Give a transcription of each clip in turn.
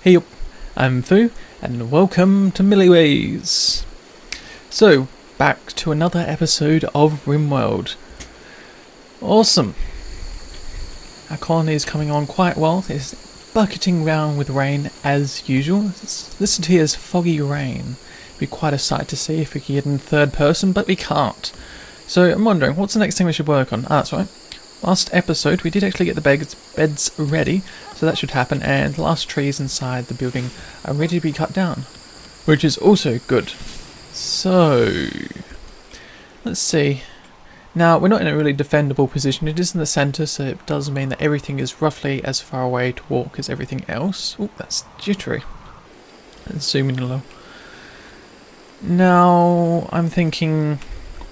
Hey up, I'm Fu, and welcome to Milliways. So, back to another episode of RimWorld. Awesome. Our colony is coming on quite well. It's bucketing round with rain as usual. Listen to here's foggy rain. It'd be quite a sight to see if we could get in third person, but we can't. So I'm wondering, what's the next thing we should work on? That's right. Last episode, we did actually get the beds ready, so that should happen, and the last trees inside the building are ready to be cut down, which is also good. So, let's see. Now, we're not in a really defendable position. It is in the centre, so it does mean that everything is roughly as far away to walk as everything else. Oh, that's jittery. Let's zoom in a little. Now, I'm thinking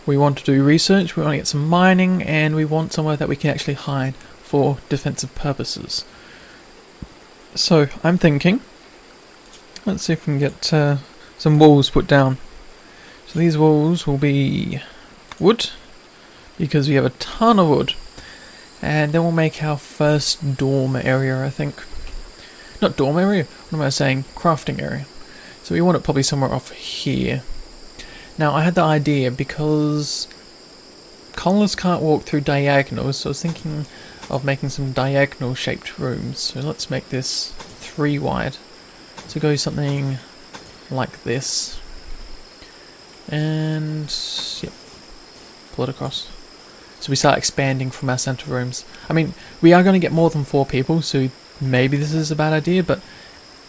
we want to do research, we want to get some mining, and we want somewhere that we can actually hide for defensive purposes. So, I'm thinking, let's see if we can get some walls put down. So these walls will be wood, because we have a ton of wood. And then we'll make our first dorm area, I think. Not dorm area, what am I saying? Crafting area. So we want it probably somewhere off here. Now, I had the idea because colonists can't walk through diagonals, so I was thinking of making some diagonal shaped rooms. So let's make this 3 wide. So go something like this. And, yep, pull it across. So we start expanding from our centre rooms. I mean, we are going to get more than 4 people, so maybe this is a bad idea, but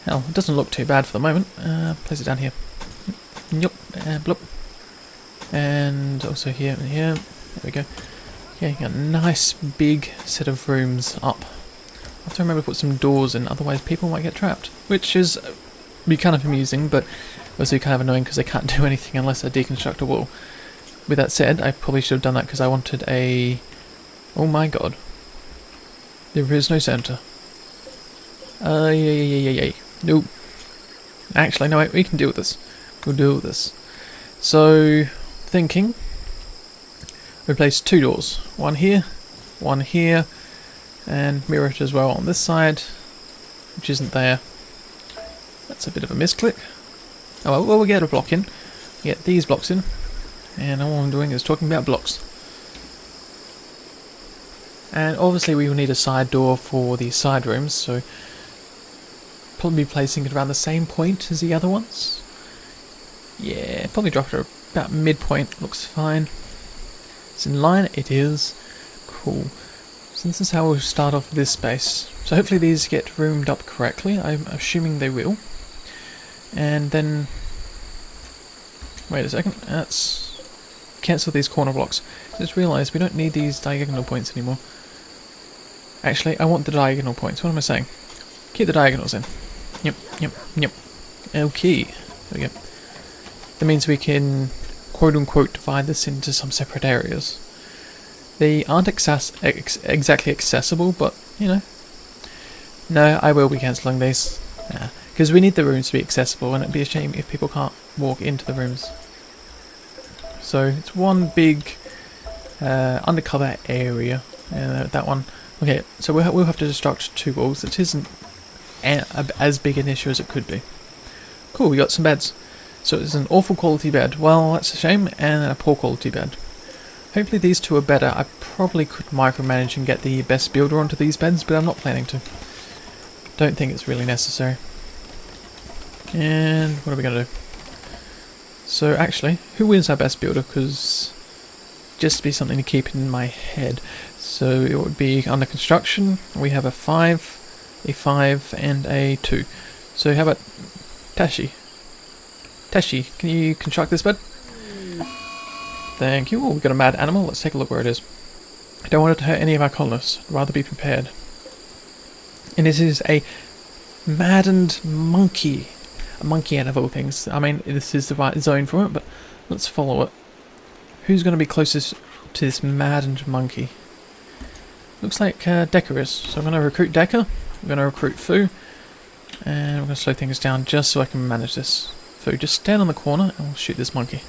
hell, it doesn't look too bad for the moment. Place it down here. Yep, blop. And also here and here. There we go. Yeah, you got a nice big set of rooms up. I have to remember to put some doors in, otherwise people might get trapped. Which is be kind of amusing, but also kind of annoying because they can't do anything unless I deconstruct a wall. With that said, I probably should have done that because I wanted a... Oh my god. There is no centre. Yay. Nope. Actually, no, wait, we can deal with this. We'll deal with this. So, thinking, we place 2 doors. One here, and mirror it as well on this side, which isn't there. That's a bit of a misclick. Oh well, we'll get a block in. Get these blocks in. And all I'm doing is talking about blocks. And obviously we will need a side door for the side rooms, so probably placing it around the same point as the other ones. Yeah, probably drop it about midpoint, looks fine. It's in line, it is. Cool. So this is how we'll start off with this space. So hopefully these get roomed up correctly, I'm assuming they will. And then... Wait a second, let's cancel these corner blocks. Just realised we don't need these diagonal points anymore. Actually, I want the diagonal points, what am I saying? Keep the diagonals in. Yep. Okay, there we go. That means we can quote-unquote divide this into some separate areas. They aren't exactly accessible, but, you know. No, I will be cancelling these. Because we need the rooms to be accessible, and it'd be a shame if people can't walk into the rooms. So, it's one big undercover area. That one. Okay, so we'll have to destruct 2 walls. It isn't as big an issue as it could be. Cool, we got some beds. So it's an awful quality bed. Well, that's a shame, and a poor quality bed. Hopefully these 2 are better. I probably could micromanage and get the best builder onto these beds, but I'm not planning to. Don't think it's really necessary. And what are we going to do? So actually, who is our best builder? Because just to be something to keep in my head. So it would be under construction. We have a 5, a 5, and a 2. So how about Tashi? Tashi, can you construct this bed? Thank you. Oh, we've got a mad animal. Let's take a look where it is. I don't want it to hurt any of our colonists. I'd rather be prepared. And this is a maddened monkey. A monkey out of all things. I mean, this is the right zone for it, but let's follow it. Who's going to be closest to this maddened monkey? Looks like Decker is. So I'm going to recruit Decker. I'm going to recruit Fu. And we're going to slow things down just so I can manage this. Fu, just stand on the corner and we'll shoot this monkey.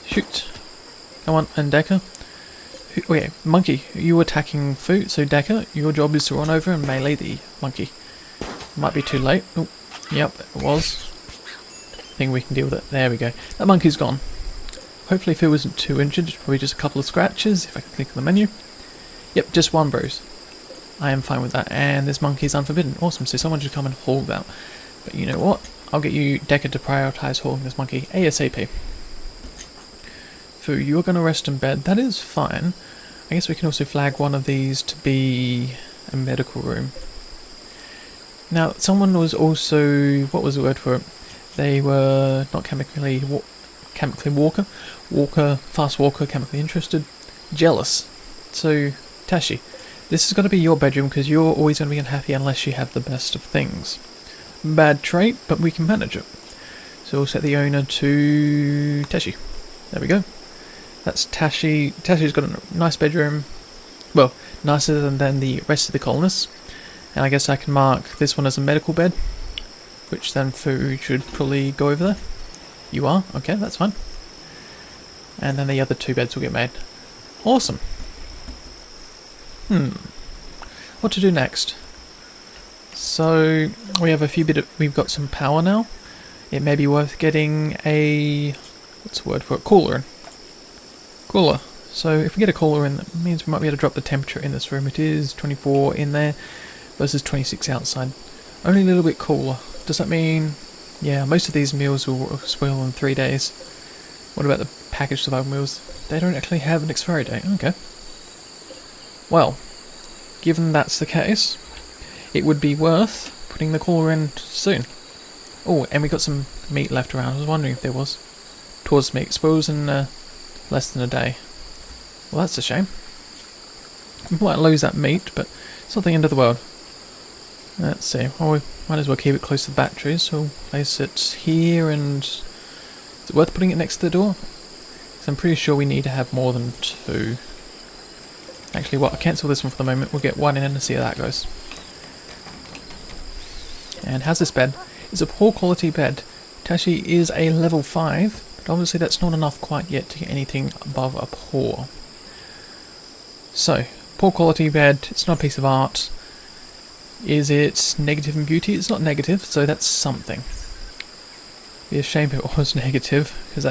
Shoot. Come on, and Decker. Okay, monkey, you attacking Fu, so Decker, your job is to run over and melee the monkey. Might be too late. Oh, yep, it was. I think we can deal with it. There we go. That monkey's gone. Hopefully Phil isn't too injured. It's probably just a couple of scratches, if I can click on the menu. Yep, just one bruise. I am fine with that. And this monkey's unforbidden. Awesome, so someone should come and haul that. But you know what? I'll get you, Decker, to prioritise hauling this monkey ASAP. Fu, you're going to rest in bed. That is fine. I guess we can also flag one of these to be a medical room. Now, someone was also... what was the word for it? They were not chemically fast walker, chemically interested, jealous. So, Tashi, this is going to be your bedroom because you're always going to be unhappy unless you have the best of things. Bad trait, but we can manage it. So we'll set the owner to Tashi. There we go. That's Tashi. Tashi's got a nice bedroom. Well, nicer than the rest of the colonists. And I guess I can mark this one as a medical bed, which then Fu should probably go over there. You are? Okay, that's fine. And then the other two beds will get made. Awesome. What to do next? So we have we've got some power now. It may be worth getting a, what's the word for it? Cooler. So if we get a cooler in, that means we might be able to drop the temperature in this room. It is 24 in there versus 26 outside. Only a little bit cooler. Does that mean, yeah, most of these meals will spoil in 3 days. What about the packaged survival meals? They don't actually have an expiry date. Okay. Well, given that's the case, it would be worth putting the cooler in soon. Oh, and we got some meat left around. I was wondering if there was. Towards meat. Spoils in less than a day. Well, that's a shame. We might lose that meat, but it's not the end of the world. Let's see. Well, we might as well keep it close to the batteries, so we'll place it here, and is it worth putting it next to the door? Because I'm pretty sure we need to have more than 2. Actually, what? I'll cancel this one for the moment. We'll get 1 in and see how that goes. And how's this bed? It's a poor quality bed. Tashi is a level 5, but obviously that's not enough quite yet to get anything above a poor. So, poor quality bed, it's not a piece of art. Is it negative in beauty? It's not negative, so that's something. Be a shame if it was negative, because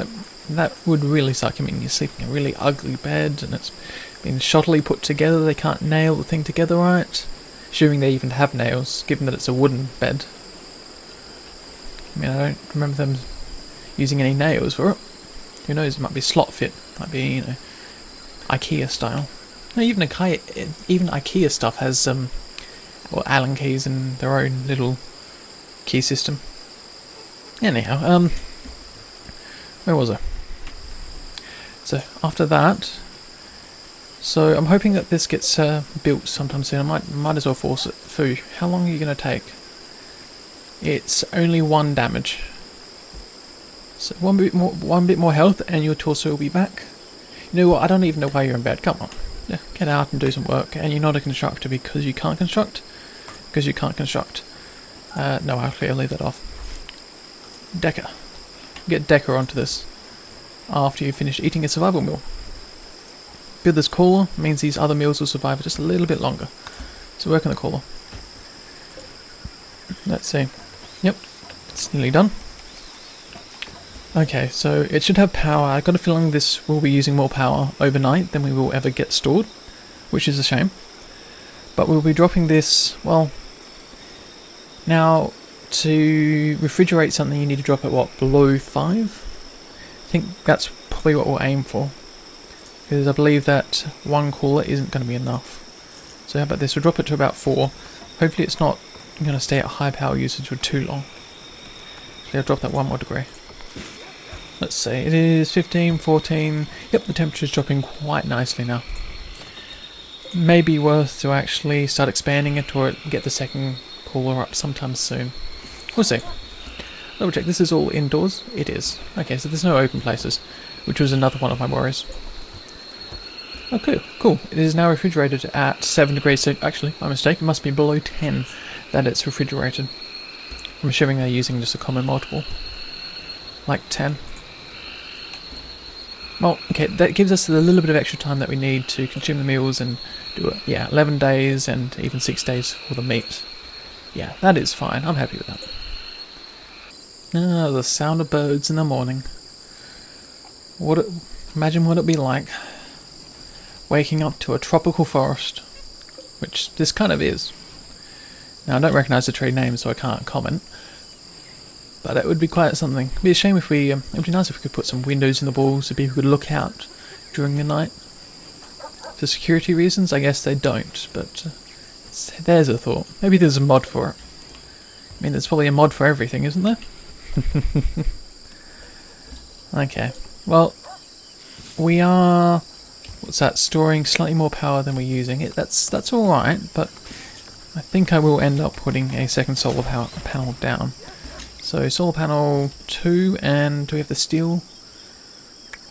that would really suck. I mean, you're sleeping in a really ugly bed, and it's been shoddily put together. They can't nail the thing together right. Assuming they even have nails, given that it's a wooden bed. I mean, I don't remember them using any nails for it. Who knows, it might be slot fit. Might be, you know, IKEA style. No, even IKEA stuff has well, Allen keys and their own little key system. Anyhow, where was I? So after that, so I'm hoping that this gets built sometime soon. I might as well force it. Fu, how long are you going to take? It's only 1 damage. So one bit more health, and your torso will be back. You know what? I don't even know why you're in bed. Come on, yeah, get out and do some work. And you're not a constructor because you can't construct. Because you can't construct. No, actually, I'll leave that off. Decker. Get Decker onto this after you finish eating a survival meal. Build this cooler means these other meals will survive just a little bit longer. So work on the cooler. Let's see. Yep, it's nearly done. Okay, so it should have power. I've got a feeling this will be using more power overnight than we will ever get stored, which is a shame. But we'll be dropping this, well, now to refrigerate something you need to drop it, what, below 5? I think that's probably what we'll aim for. Because I believe that 1 cooler isn't going to be enough. So how about this, we'll drop it to about 4. Hopefully it's not going to stay at high power usage for too long. So I'll drop that 1 more degree. Let's see, it is 15, 14, yep, the temperature's dropping quite nicely now. Maybe worth to actually start expanding it or get the second cooler up sometime soon. We'll see. Double check, this is all indoors? It is. Okay, so there's no open places, which was another one of my worries. Okay, cool. It is now refrigerated at 7 degrees, so actually, my mistake, it must be below 10 that it's refrigerated. I'm assuming they're using just a common multiple. Like 10. Well, okay, that gives us a little bit of extra time that we need to consume the meals and do it. Yeah, 11 days and even 6 days for the meat. Yeah, that is fine. I'm happy with that. Ah, the sound of birds in the morning. Imagine what it'd be like waking up to a tropical forest, which this kind of is. Now, I don't recognise the tree name, so I can't comment, but it would be quite something. It'd be a shame if it'd be nice if we could put some windows in the walls so people could look out during the night. For security reasons, I guess they don't, but there's a thought. Maybe there's a mod for it. I mean, there's probably a mod for everything, isn't there? Okay, well, we are, storing slightly more power than we're using. That's alright, but I think I will end up putting a second solar panel down. So solar panel 2, and do we have the steel?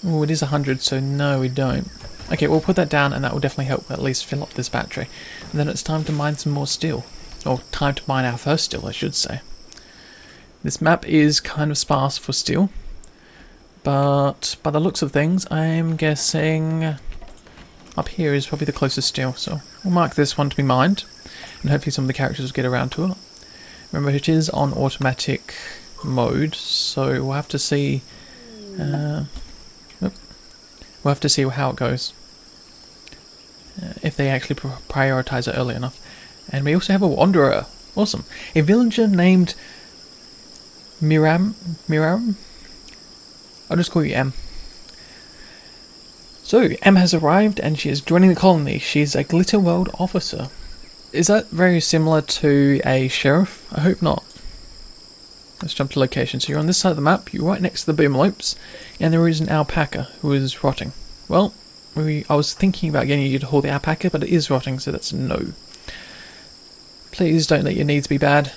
Oh, it is 100, so no we don't. Okay, we'll put that down, and that will definitely help at least fill up this battery. And then it's time to mine some more steel. Or time to mine our first steel, I should say. This map is kind of sparse for steel, but by the looks of things, I'm guessing up here is probably the closest steel. So we'll mark this one to be mined, and hopefully some of the characters will get around to it. Remember, it is on automatic mode, so we'll have to see. We'll have to see how it goes. If they actually prioritize it early enough. And we also have a wanderer. Awesome. A villager named Miram? I'll just call you M. So, M has arrived and she is joining the colony. She's a Glitter World officer. Is that very similar to a sheriff? I hope not. Let's jump to location. So you're on this side of the map, you're right next to the boomalopes, and there is an alpaca who is rotting. Well, I was thinking about getting you to haul the alpaca, but it is rotting, so that's a no. Please don't let your needs be bad.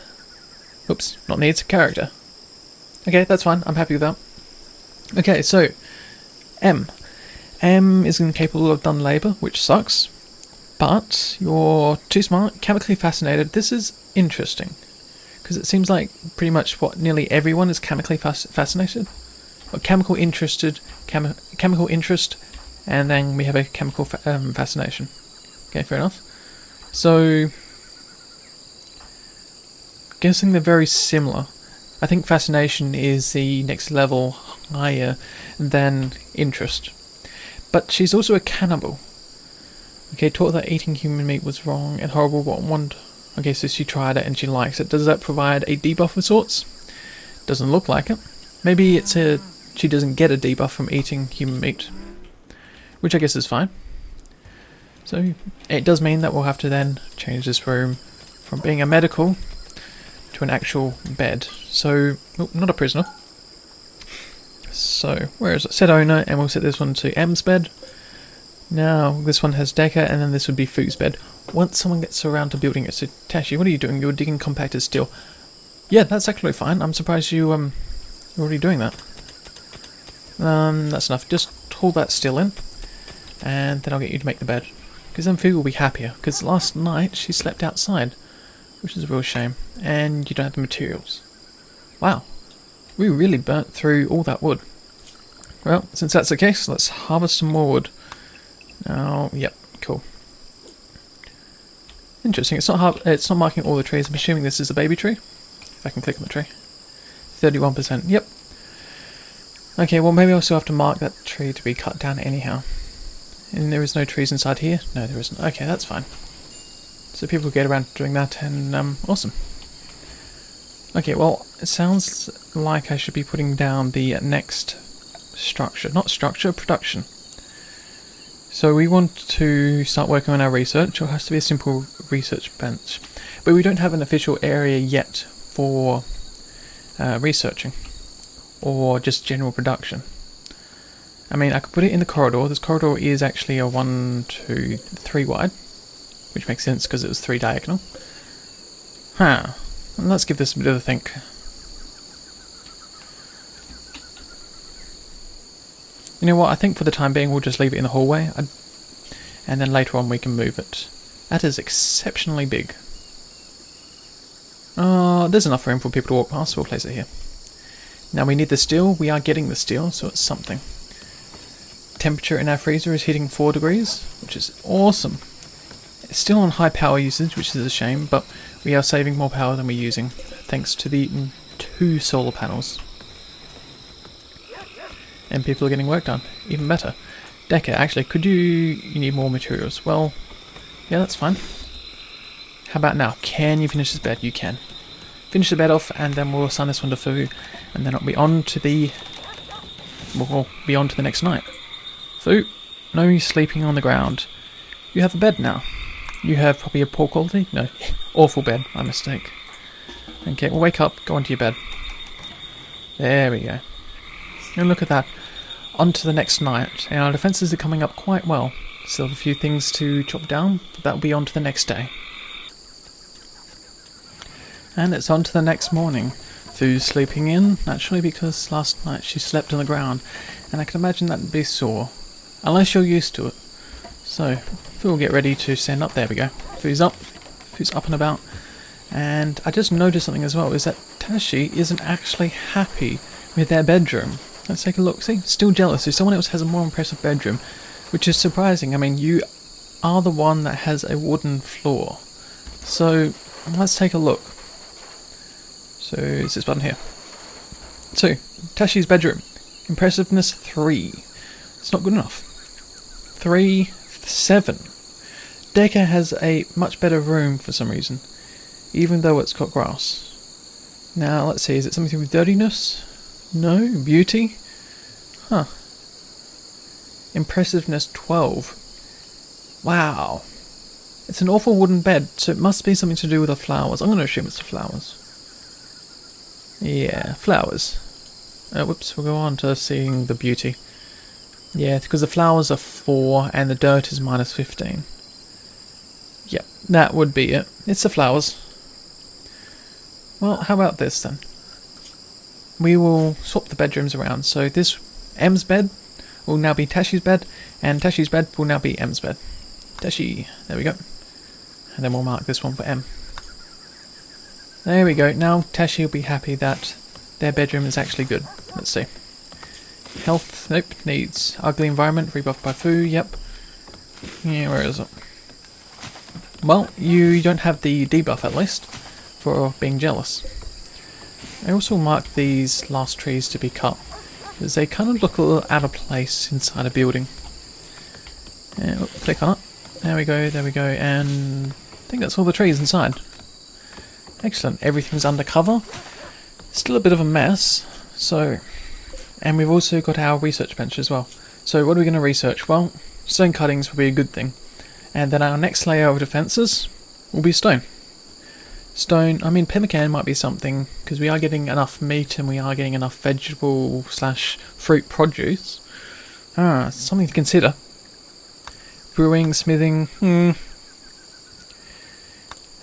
Oops, not needs, character. Okay, that's fine, I'm happy with that. Okay, so, M. M is incapable of done labour, which sucks, but you're too smart, chemically fascinated. This is interesting, because it seems like pretty much nearly everyone is chemically fascinated. Or chemical interest, and then we have a chemical fascination. Okay, fair enough. So, guessing they're very similar. I think fascination is the next level higher than interest. But she's also a cannibal. Okay, taught that eating human meat was wrong and horrible. Okay, so she tried it and she likes it. Does that provide a debuff of sorts? Doesn't look like it. Maybe she doesn't get a debuff from eating human meat, which I guess is fine. So it does mean that we'll have to then change this room from being a medical to an actual bed. So, not a prisoner. So, where is it? Set owner, and we'll set this one to M's bed. Now, this one has Decker, and then this would be Foo's bed. Once someone gets around to building it. So, Tashi, what are you doing? You're digging compacted steel. Yeah, that's actually fine. I'm surprised you're already doing that. That's enough. Just haul that steel in, and then I'll get you to make the bed. Because then Foo will be happier. Because last night she slept outside, which is a real shame. And you don't have the materials. Wow. We really burnt through all that wood. Well, since that's the case, let's harvest some more wood. Now, yep, cool. Interesting. It's not marking all the trees. I'm assuming this is a baby tree. If I can click on the tree. 31%. Yep. Okay, well maybe I'll still have to mark that tree to be cut down anyhow. And there is no trees inside here? No, there isn't. Okay, that's fine. So people get around to doing that, and awesome. Okay, well, it sounds like I should be putting down the next structure. Not structure, production. So we want to start working on our research. It has to be a simple research bench. But we don't have an official area yet for researching. Or just general production. I mean, I could put it in the corridor. This corridor is actually a 1, 2, 3 wide. Which makes sense because it was 3 diagonal. Let's give this a bit of a think. You know what, I think for the time being we'll just leave it in the hallway. And then later on we can move it. That is exceptionally big. There's enough room for people to walk past, so we'll place it here. Now we need the steel. We are getting the steel, so it's something. Temperature in our freezer is hitting 4 degrees, which is awesome. It's still on high power usage, which is a shame, but we are saving more power than we're using, thanks to the 2 solar panels. And people are getting work done. Even better. Decker, actually, you need more materials? Well, yeah, that's fine. How about now? Can you finish this bed? You can. Finish the bed off, and then we'll assign this one to Fu, and then it'll be on to the... We'll be on to the next night. Fu, no sleeping on the ground. You have a bed now. You have probably a poor quality? No, awful bed, my mistake. Okay, well wake up, go onto your bed. There we go. And look at that. On to the next night, and our defences are coming up quite well. Still have a few things to chop down, but that'll be on to the next day. And it's on to the next morning. Fu's sleeping in, naturally, because last night she slept on the ground, and I can imagine that'd be sore. Unless you're used to it. So, Fu will get ready to stand up. There we go. Fu's up and about. And I just noticed something as well, is that Tashi isn't actually happy with their bedroom. Let's take a look. See, still jealous. So someone else has a more impressive bedroom, which is surprising. I mean, you are the one that has a wooden floor. So, let's take a look. So, it's this button here. So, Tashi's bedroom. Impressiveness 3. It's not good enough. 3, 7. Decker has a much better room for some reason, even though it's got grass. Now, let's see, is it something with dirtiness? No? Beauty? Huh. Impressiveness 12. Wow. It's an awful wooden bed, so it must be something to do with the flowers. I'm going to assume it's the flowers. Yeah, flowers. Whoops, we'll go on to seeing the beauty. Yeah, because the flowers are 4 and the dirt is minus 15. Yep, that would be it. It's the flowers. Well, how about this then? We will swap the bedrooms around. So this M's bed will now be Tashi's bed, and Tashi's bed will now be M's bed. Tashi, there we go. And then we'll mark this one for M. There we go. Now Tashi will be happy that their bedroom is actually good. Let's see. Health, nope, needs. Ugly environment, rebuffed by Fu, yep. Yeah, where is it? Well, you don't have the debuff at least, for being jealous. I also marked these last trees to be cut, because they kind of look a little out of place inside a building. Click on it. There we go, and I think that's all the trees inside. Excellent, everything's under cover. Still a bit of a mess, so... And we've also got our research bench as well. So what are we going to research? Well, stone cuttings will be a good thing. And then our next layer of defences will be stone. Stone, I mean pemmican might be something, because we are getting enough meat and we are getting enough vegetable / fruit produce. Something to consider. Brewing, smithing,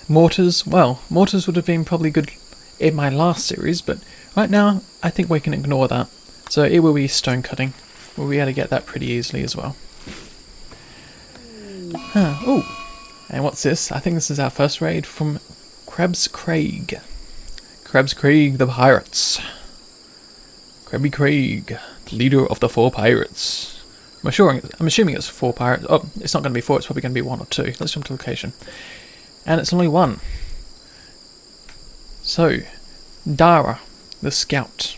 Mortars, well, mortars would have been probably good in my last series, but right now I think we can ignore that. So it will be stone cutting. We'll be able to get that pretty easily as well. Oh, and what's this? I think this is our first raid from Crab's Craig. Crab's Craig, the pirates. Crabby Craig, the leader of the 4 pirates. I'm assuming it's 4 pirates. Oh, it's not going to be 4, it's probably going to be 1 or 2. Let's jump to location. And it's only 1. So, Dara, the scout.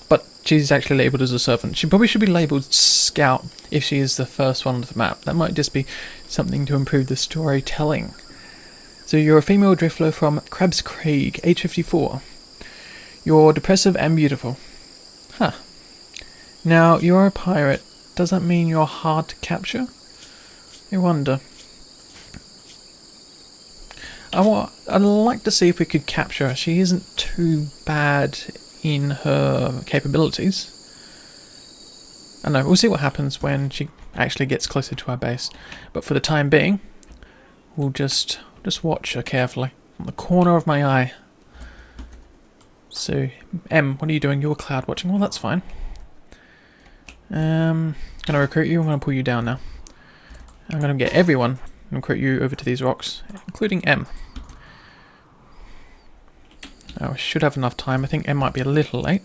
But she's actually labelled as a servant. She probably should be labelled scout if she is the first one on the map. That might just be something to improve the storytelling. So you're a female driftler from Crab's Craig, age 54. You're depressive and beautiful. Huh. Now, you're a pirate. Does that mean you're hard to capture? I wonder. I'd like to see if we could capture her. She isn't too bad in her capabilities. I know, we'll see what happens when she actually gets closer to our base. But for the time being, we'll just watch her carefully. On the corner of my eye. So, M, what are you doing? You're cloud watching. Well, that's fine. Gonna recruit you. I'm gonna pull you down now. I'm gonna get everyone and recruit you over to these rocks, including M. Oh, I should have enough time. I think M might be a little late.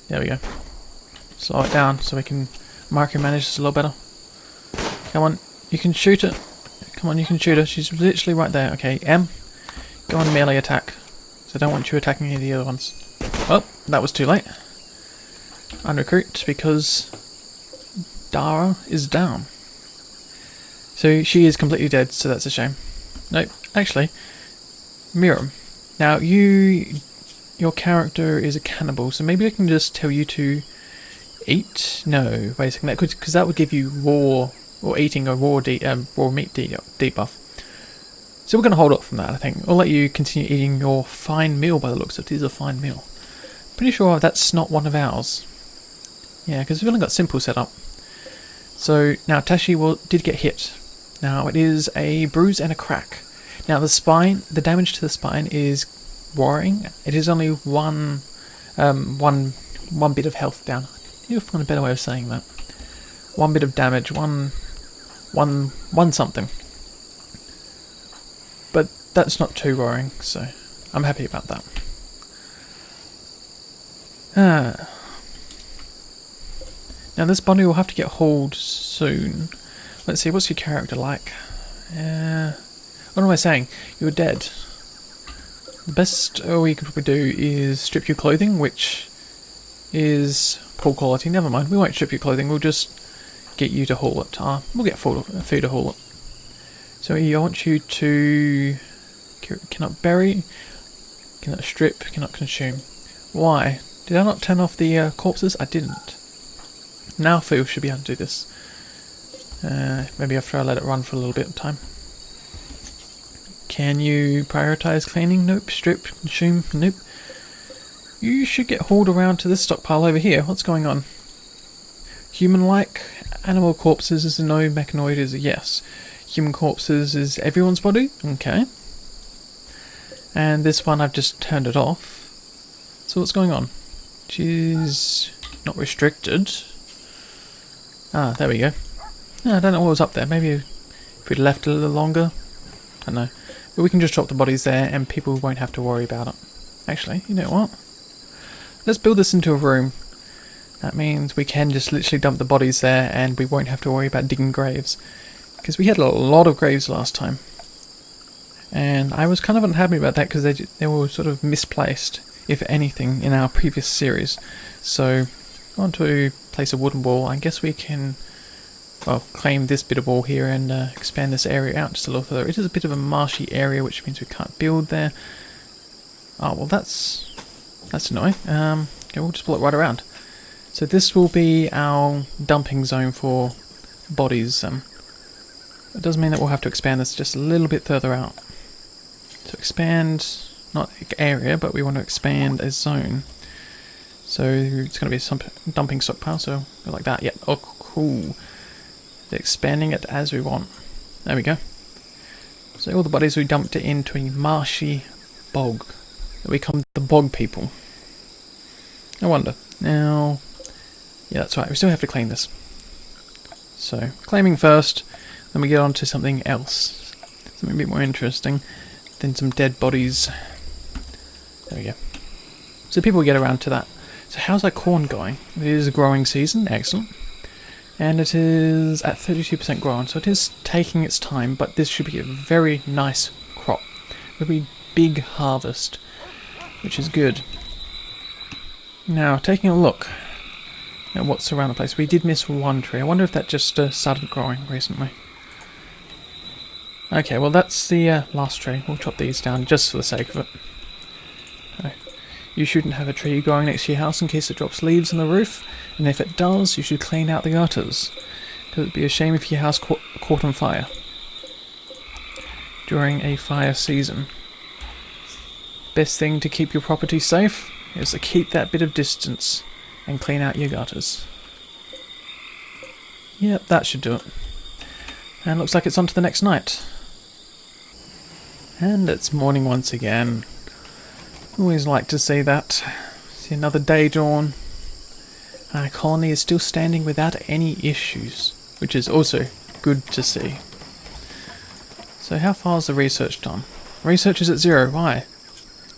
There we go. Slow it down so we can micromanage this a little better. Come on. You can shoot her. Come on, you can shoot her. She's literally right there. Okay, M, go on melee attack. So I don't want you attacking any of the other ones. Oh, that was too late. Unrecruit because Dara is down. So she is completely dead, so that's a shame. Nope, actually, Miriam. Now your character is a cannibal, so maybe I can just tell you to eat? No, wait a second, because that would give you raw, or eating a raw meat debuff. So we're going to hold off from that, I think. I'll let you continue eating your fine meal by the looks of it. It is a fine meal. Pretty sure that's not one of ours. Yeah, because we've only got simple set up. So now Tashi did get hit. Now it is a bruise and a crack. Now the damage to the spine is worrying. It is only one bit of health down. You'll find a better way of saying that. One bit of damage, one something. But that's not too worrying, so I'm happy about that. Now this body will have to get hauled soon. Let's see, what's your character like? What am I saying? You're dead. The best we can probably do is strip your clothing, which is poor quality. Never mind, we won't strip your clothing, we'll just get you to haul it. We'll get food to haul it. So I want you to... cannot bury, cannot strip, cannot consume. Why? Did I not turn off the corpses? I didn't. Now Phil should be able to do this. Maybe after I let it run for a little bit of time. Can you prioritize cleaning? Nope. Strip, consume? Nope. You should get hauled around to this stockpile over here. What's going on? Human-like? Animal corpses is a no, mechanoid is a yes. Human corpses is everyone's body? Okay. And this one I've just turned it off. So what's going on? She's not restricted. Ah, there we go. No, I don't know what was up there. Maybe if we'd left it a little longer. I don't know. But we can just drop the bodies there and people won't have to worry about it. Actually, you know what? Let's build this into a room. That means we can just literally dump the bodies there and we won't have to worry about digging graves. Because we had a lot of graves last time. And I was kind of unhappy about that because they were sort of misplaced, if anything, in our previous series. So I want to place a wooden wall. I guess we can claim this bit of wall here and expand this area out just a little further. It is a bit of a marshy area, which means we can't build there. Oh, well that's annoying. Okay, we'll just pull it right around. So this will be our dumping zone for bodies. It does mean that we'll have to expand this just a little bit further out. So expand, not area, but we want to expand a zone. So it's going to be some dumping stockpile, so go like that. Yep. Oh, cool. Expanding it as we want. There we go. So all the bodies we dumped it into a marshy bog. We become the bog people. I wonder. Now, yeah, that's right. We still have to claim this. So claiming first, then we get on to something else, something a bit more interesting. Then some dead bodies. There we go. So people will get around to that. So how's our corn going? It is a growing season. Excellent. And it is at 32% grown, so it is taking its time, but this should be a very nice crop. A very big harvest, which is good. Now, taking a look at what's around the place. We did miss one tree. I wonder if that just started growing recently. Okay, well that's the last tree. We'll chop these down just for the sake of it. Okay. You shouldn't have a tree growing next to your house in case it drops leaves on the roof, and if it does, you should clean out the gutters, because it'd be a shame if your house caught on fire during a fire season. Best thing to keep your property safe is to keep that bit of distance and clean out your gutters. Yep, that should do it. And looks like it's on to the next night. And it's morning once again. Always like to see that. See another day dawn. Our colony is still standing without any issues, which is also good to see. So how far is the research done? Research is at 0. Why?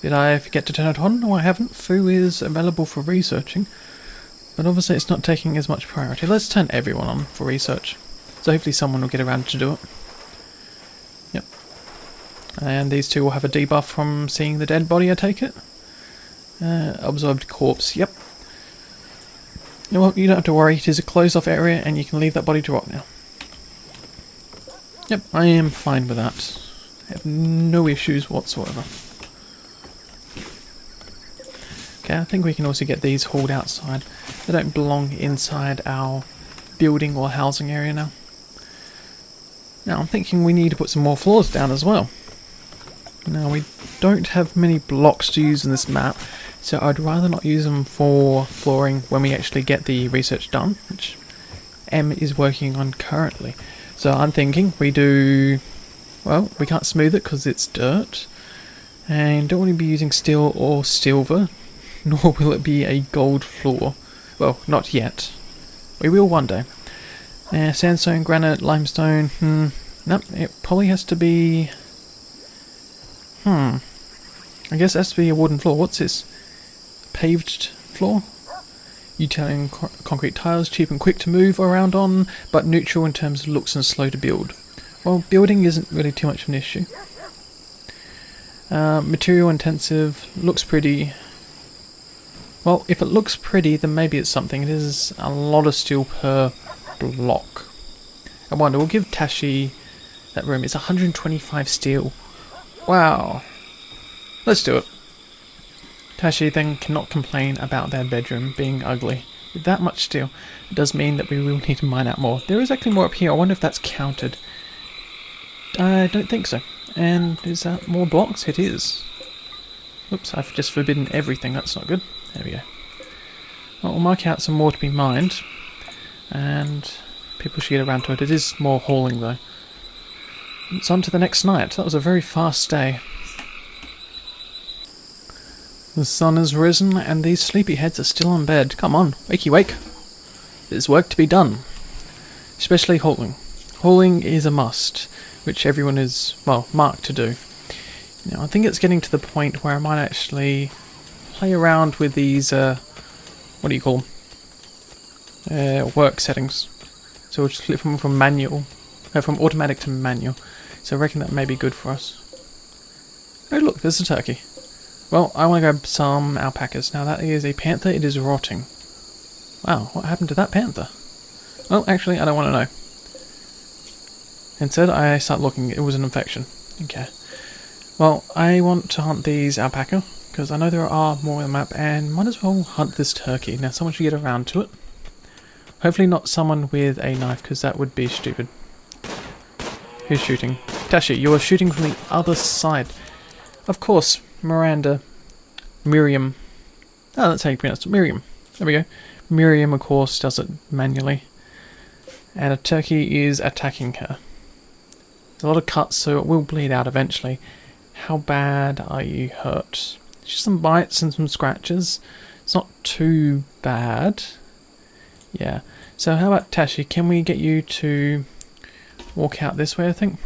Did I forget to turn it on? No, I haven't. Foo is available for researching, but obviously it's not taking as much priority. Let's turn everyone on for research. So hopefully someone will get around to do it. Yep. And these two will have a debuff from seeing the dead body, I take it. Absorbed corpse, yep. Well, you don't have to worry, it is a closed off area and you can leave that body to rot now. Yep, I am fine with that. I have no issues whatsoever. Okay, I think we can also get these hauled outside. They don't belong inside our building or housing area now. Now I'm thinking we need to put some more floors down as well. Now we don't have many blocks to use in this map, so I'd rather not use them for flooring when we actually get the research done, which M is working on currently. So I'm thinking we do, well, we can't smooth it because it's dirt, and don't want to be using steel or silver, nor will it be a gold floor. Well, not yet. We will one day. Sandstone, granite, limestone, nope, it probably has to be, I guess it has to be a wooden floor. What's this? Paved floor? Utilitarian concrete tiles, cheap and quick to move around on, but neutral in terms of looks and slow to build. Well, building isn't really too much of an issue. Material intensive, looks pretty. Well, if it looks pretty, then maybe it's something. It is a lot of steel per block. I wonder, we'll give Tashi that room. It's 125 steel. Wow. Let's do it. Tashi then cannot complain about their bedroom being ugly. With that much steel, it does mean that we will need to mine out more. There is actually more up here. I wonder if that's counted. I don't think so. And is that more blocks? It is. Oops, I've just forbidden everything. That's not good. There we go. Well, we'll mark out some more to be mined. And people should get around to it. It is more hauling though. It's on to the next night. That was a very fast day. The sun has risen and these sleepyheads are still in bed. Come on, wakey wake. There's work to be done. Especially hauling. Hauling is a must, which everyone is, well, marked to do. Now, I think it's getting to the point where I might actually play around with these, what do you call them? Work settings. So we'll just flip them from manual, from automatic to manual. So I reckon that may be good for us. Oh look, there's a turkey. Well, I want to grab some alpacas. Now that is a panther, it is rotting. Wow, what happened to that panther? Well, actually, I don't want to know. Instead, I start looking, it was an infection. Okay. Well, I want to hunt these alpaca, because I know there are more on the map, and might as well hunt this turkey. Now, someone should get around to it. Hopefully not someone with a knife, because that would be stupid. Who's shooting? Tashi, you are shooting from the other side. Of course, Miriam. Oh, that's how you pronounce it. Miriam. There we go. Miriam, of course, does it manually. And a turkey is attacking her. There's a lot of cuts, so it will bleed out eventually. How bad are you hurt? Just some bites and some scratches. It's not too bad. Yeah. So how about Tashi? Can we get you to walk out this way, I think?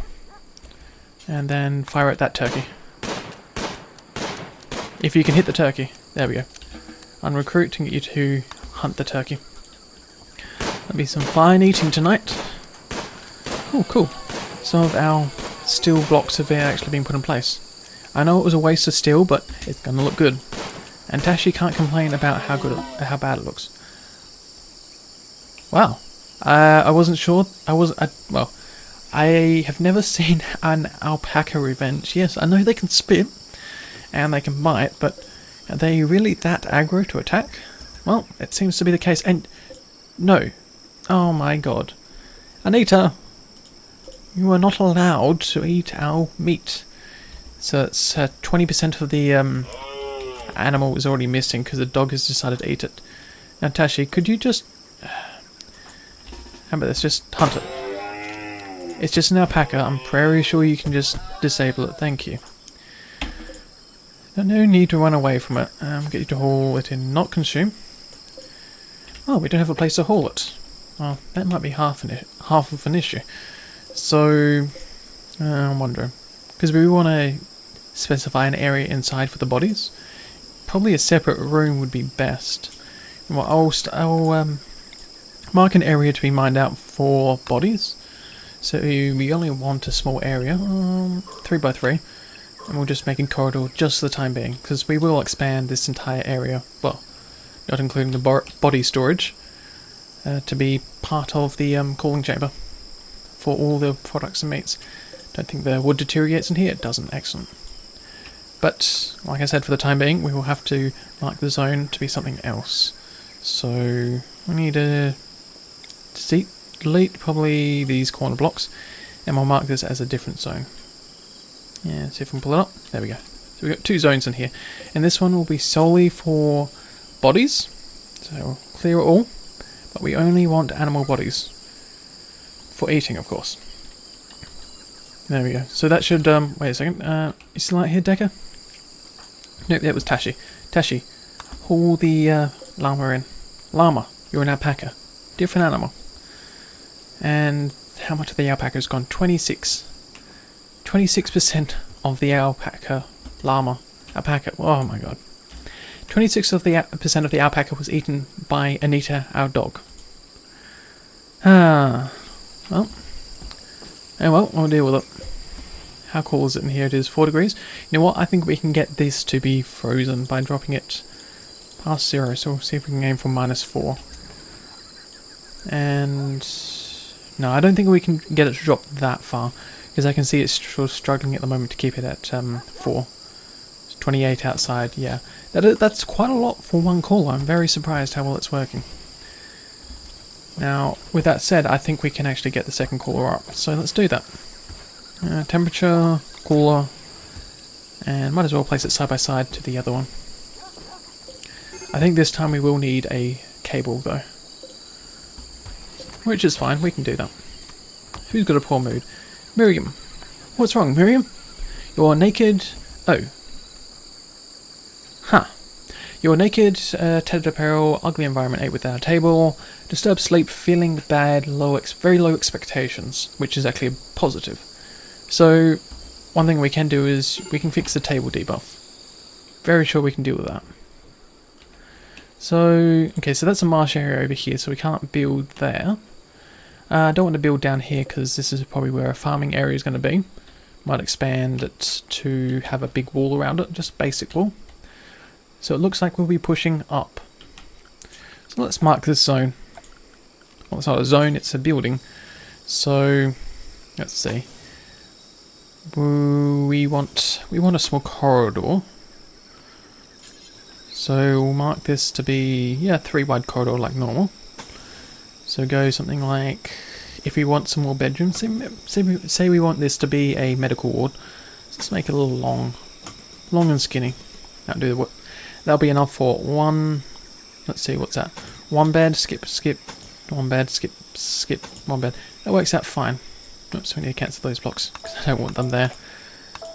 And then fire at that turkey. If you can hit the turkey. There we go. I'm recruiting you to hunt the turkey. That'll be some fine eating tonight. Oh, cool. Some of our steel blocks have actually been put in place. I know it was a waste of steel, but it's gonna look good. And Tashi can't complain about how bad it looks. Wow. I wasn't sure. Well, I have never seen an alpaca revenge. Yes, I know they can spit and they can bite, but are they really that aggro to attack? Well, it seems to be the case. And no. Oh my god. Anita, you are not allowed to eat our meat. So it's 20% of the animal is already missing because the dog has decided to eat it. Now Tashi, could you just... How about this? Just hunt it. It's just an alpaca. I'm pretty sure you can just disable it. Thank you. No need to run away from it. Get you to haul it in, not consume. Oh, we don't have a place to haul it. Well, that might be half of an issue. So, I'm wondering. Because we want to specify an area inside for the bodies. Probably a separate room would be best. Well, I'll mark an area to be mined out for bodies. So we only want a small area, 3x3, and we'll just make a corridor just for the time being, because we will expand this entire area, well, not including the body storage, to be part of the cooling chamber for all the products and meats. Don't think the wood deteriorates in here. It doesn't. Excellent. But like I said, for the time being, we will have to mark the zone to be something else. So we need to delete probably these corner blocks, and we'll mark this as a different zone. Yeah, see if we can pull it up. There we go. So we've got 2 zones in here, and this one will be solely for bodies. So we'll clear it all, but we only want animal bodies for eating, of course. There we go. So that should wait a second. You still out here, Decker? Nope, that was Tashi. Tashi, haul the llama in. Llama, you're an alpaca. Different animal. And how much of the alpaca has gone? 26. 26% of the alpaca, alpaca, oh my god. 26% of the alpaca was eaten by Anita, our dog. Well. Oh well, we'll deal with it. How cool is it in here? It is 4 degrees. You know what? I think we can get this to be frozen by dropping it past 0. So we'll see if we can aim for -4. And no, I don't think we can get it to drop that far, because I can see it's sort of struggling at the moment to keep it at 4. It's 28 outside. Yeah, that's quite a lot for one cooler. I'm very surprised how well it's working. Now, with that said, I think we can actually get the second cooler up. So let's do that. Temperature, cooler, and might as well place it side by side to the other one. I think this time we will need a cable though, which is fine, we can do that. Who's got a poor mood? Miriam. What's wrong, Miriam? You're naked. Oh. Huh. You're naked, tattered apparel, ugly environment, ate without a table, disturbed sleep, feeling bad, very low expectations, which is actually a positive. So, one thing we can do is we can fix the table debuff. Very sure we can deal with that. So, okay, so that's a marsh area over here, so we can't build there. I don't want to build down here because this is probably where a farming area is going to be. Might expand it to have a big wall around it, just a basic wall. So it looks like we'll be pushing up. So let's mark this zone. Well, it's not a zone, it's a building. So, let's see. We want a small corridor. So we'll mark this to be, yeah, 3 wide corridor like normal. So go something like, if we want some more bedrooms, say we want this to be a medical ward. Let's make it a little long and skinny. That'll be enough for one. Let's see, what's that? 1 bed, skip, 1 bed, skip, 1 bed. That works out fine. Oops, we need to cancel those blocks because I don't want them there.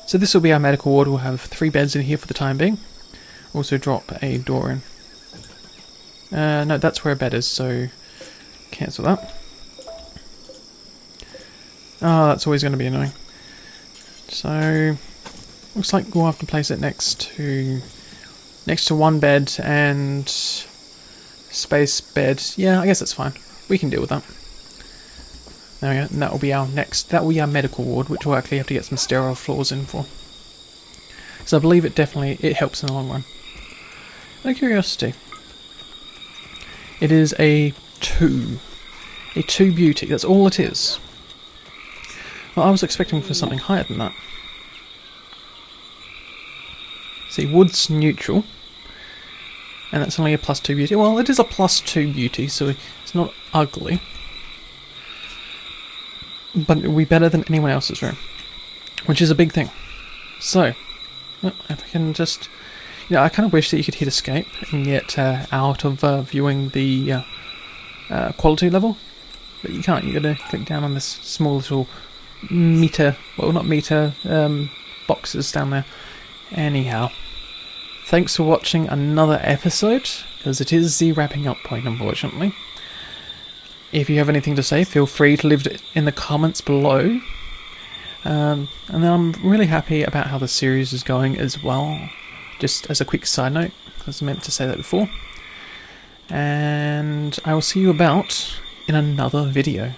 So this will be our medical ward. We'll have 3 beds in here for the time being. Also drop a door in. No, that's where a bed is, so cancel that. Oh, that's always going to be annoying. So looks like we'll have to place it next to 1 bed and space bed. Yeah, I guess that's fine. We can deal with that. There we go. And that will be our our medical ward, which we'll actually have to get some sterile floors in for. So I believe it helps in the long run. Out of curiosity, it is a 2 beauty. That's all it is. Well, I was expecting for something higher than that. See, wood's neutral, and that's only a +2 beauty. Well, it is a +2 beauty, so it's not ugly. But it will be better than anyone else's room, which is a big thing. So, well, if I can just, I kind of wish that you could hit escape and get out of viewing the quality level, but you can't. You got to click down on this small little boxes down there. Anyhow, thanks for watching another episode, because it is the wrapping up point, unfortunately. If you have anything to say, feel free to leave it in the comments below. And then I'm really happy about how the series is going as well. Just as a quick side note, because I meant to say that before. And I will see you about in another video.